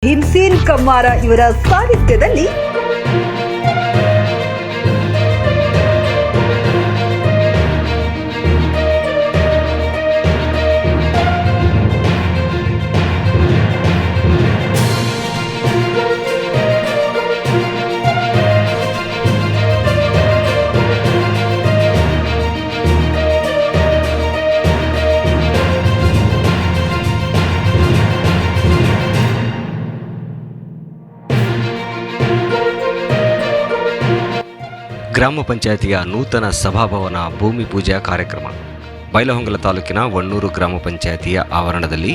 ಭೀಮ್ಸೇನ್ ಕಮ್ಮಾರ ಇವರ ಸಾಹಿತ್ಯದಲ್ಲಿ ಗ್ರಾಮ ಪಂಚಾಯಿತಿಯ ನೂತನ ಸಭಾಭವನ ಭೂಮಿ ಪೂಜಾ ಕಾರ್ಯಕ್ರಮ ಬೈಲಹೊಂಗಲ ತಾಲೂಕಿನ ವಣ್ಣೂರು ಗ್ರಾಮ ಪಂಚಾಯಿತಿಯ ಆವರಣದಲ್ಲಿ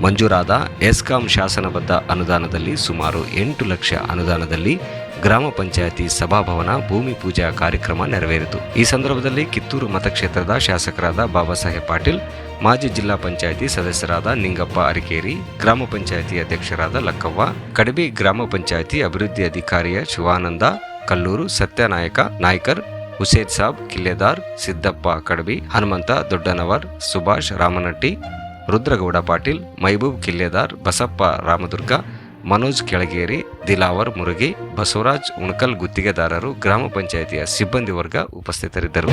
ಮಂಜೂರಾದ ಎಸ್ಕಾಂ ಶಾಸನಬದ್ಧ ಅನುದಾನದಲ್ಲಿ ಸುಮಾರು 8 ಲಕ್ಷ ಅನುದಾನದಲ್ಲಿ ಗ್ರಾಮ ಪಂಚಾಯಿತಿ ಸಭಾಭವನ ಭೂಮಿ ಪೂಜಾ ಕಾರ್ಯಕ್ರಮ ನೆರವೇರಿತು. ಈ ಸಂದರ್ಭದಲ್ಲಿ ಕಿತ್ತೂರು ಮತಕ್ಷೇತ್ರದ ಶಾಸಕರಾದ ಬಾಬಾ ಸಾಹೇಬ್ ಪಾಟೀಲ್, ಮಾಜಿ ಜಿಲ್ಲಾ ಪಂಚಾಯಿತಿ ಸದಸ್ಯರಾದ ನಿಂಗಪ್ಪ ಅರಿಕೇರಿ, ಗ್ರಾಮ ಪಂಚಾಯಿತಿ ಅಧ್ಯಕ್ಷರಾದ ಲಕ್ಕವ್ವ, ಕಡಬಿ ಗ್ರಾಮ ಪಂಚಾಯಿತಿ ಅಭಿವೃದ್ಧಿ ಅಧಿಕಾರಿಯ ಶಿವಾನಂದ ಕಲ್ಲೂರು, ಸತ್ಯನಾಯಕ ನಾಯ್ಕರ್, ಹುಸೇನ್ ಸಾಬ್ ಕಿಲ್ಲೆದಾರ್, ಸಿದ್ದಪ್ಪ ಕಡಬಿ, ಹನುಮಂತ ದೊಡ್ಡನವರ್, ಸುಭಾಷ್ ರಾಮನಟ್ಟಿ, ರುದ್ರಗೌಡ ಪಾಟೀಲ್, ಮೈಬೂಬ್ ಕಿಲ್ಲೆದಾರ್, ಬಸಪ್ಪ ರಾಮದುರ್ಗ, ಮನೋಜ್ ಕೆಳಗೇರಿ, ದಿಲಾವರ್ ಮುರುಗಿ, ಬಸವರಾಜ್ ಉಣಕಲ್ ಗುತ್ತಿಗೆದಾರರು, ಗ್ರಾಮ ಪಂಚಾಯಿತಿಯ ಸಿಬ್ಬಂದಿ ವರ್ಗ ಉಪಸ್ಥಿತರಿದ್ದರು.